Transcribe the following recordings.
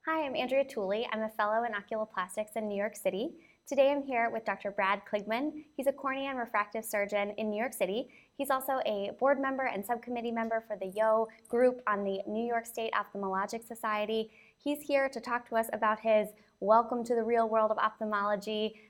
Hi, I'm Andrea Tooley. I'm a fellow in oculoplastics in New York City. Today I'm here with Dr. Brad Kligman. He's a cornea and refractive surgeon in New York City. He's also a board member and subcommittee member for the YO group on the New York State Ophthalmologic Society. He's here to talk to us about his Welcome to the Real World of Ophthalmology,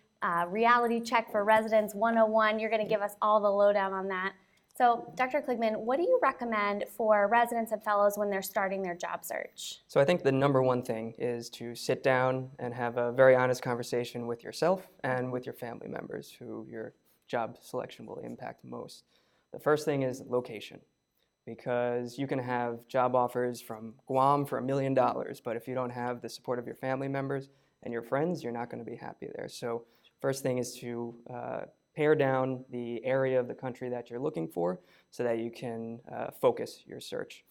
reality check for residents 101. You're going to give us all the lowdown on that. So, Dr. Kligman, what do you recommend for residents and fellows when they're starting their job search? So I think the number one thing is to sit down and have a very honest conversation with yourself and with your family members who your job selection will impact most. The first thing is location, because you can have job offers from Guam for $1 million, but if you don't have the support of your family members and your friends, you're not going to be happy there. So first thing is to pare down the area of the country that you're looking for so that you can focus your search.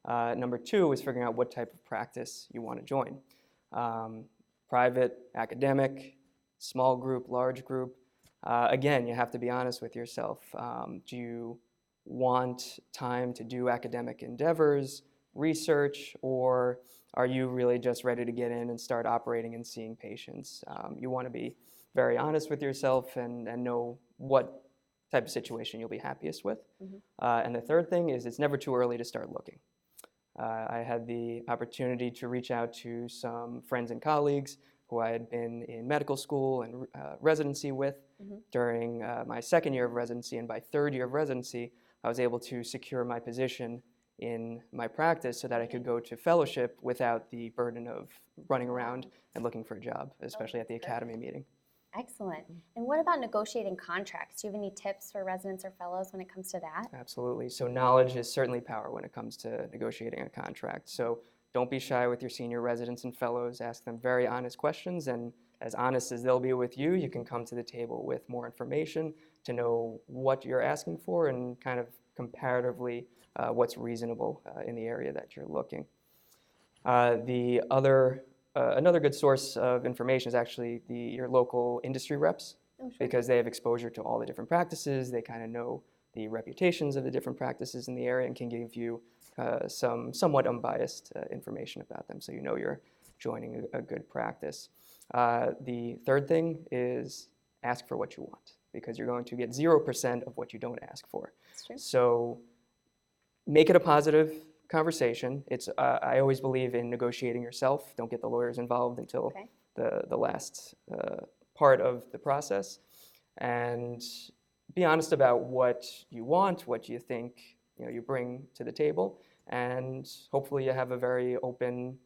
Number two is figuring out what type of practice you want to join. Private, academic, small group, large group. Again, you have to be honest with yourself. Do you want time to do academic endeavors, research, or are you really just ready to get in and start operating and seeing patients? You want to be very honest with yourself and know what type of situation you'll be happiest with. And the third thing is it's never too early to start looking. I had the opportunity to reach out to some friends and colleagues who I had been in medical school and residency with during my second year of residency, and by third year of residency, I was able to secure my position in my practice so that I could go to fellowship without the burden of running around and looking for a job, especially at the academy meeting. Excellent. And what about negotiating contracts? Do you have any tips for residents or fellows when it comes to that? Absolutely. So knowledge is certainly power when it comes to negotiating a contract. So don't be shy with your senior residents and fellows. Ask them very honest questions, and as honest as they'll be with you, you can come to the table with more information to know what you're asking for and kind of comparatively what's reasonable in the area that you're looking. Another good source of information is actually your local industry reps, because they have exposure to all the different practices. They kind of know the reputations of the different practices in the area and can give you some somewhat unbiased information about them, so you know you're joining a good practice. The third thing is ask for what you want, because you're going to get 0% of what you don't ask for. That's true. So make it a positive conversation. I always believe in negotiating yourself. Don't get the lawyers involved until the last part of the process, and be honest about what you want, what you think you bring to the table, and hopefully you have a very open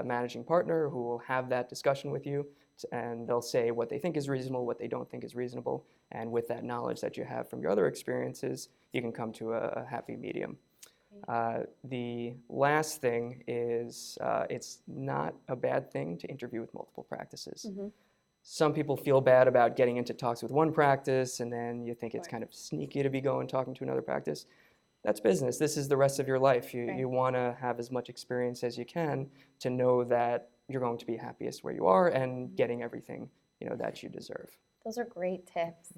managing partner who will have that discussion with you, and they'll say what they think is reasonable, what they don't think is reasonable, and with that knowledge that you have from your other experiences, you can come to a happy medium. The last thing is it's not a bad thing to interview with multiple practices. Some people feel bad about getting into talks with one practice, and then you think it's kind of sneaky to be talking to another practice. That's business. This is the rest of your life. You want to have as much experience as you can to know that you're going to be happiest where you are and getting everything that you deserve. Those are great tips.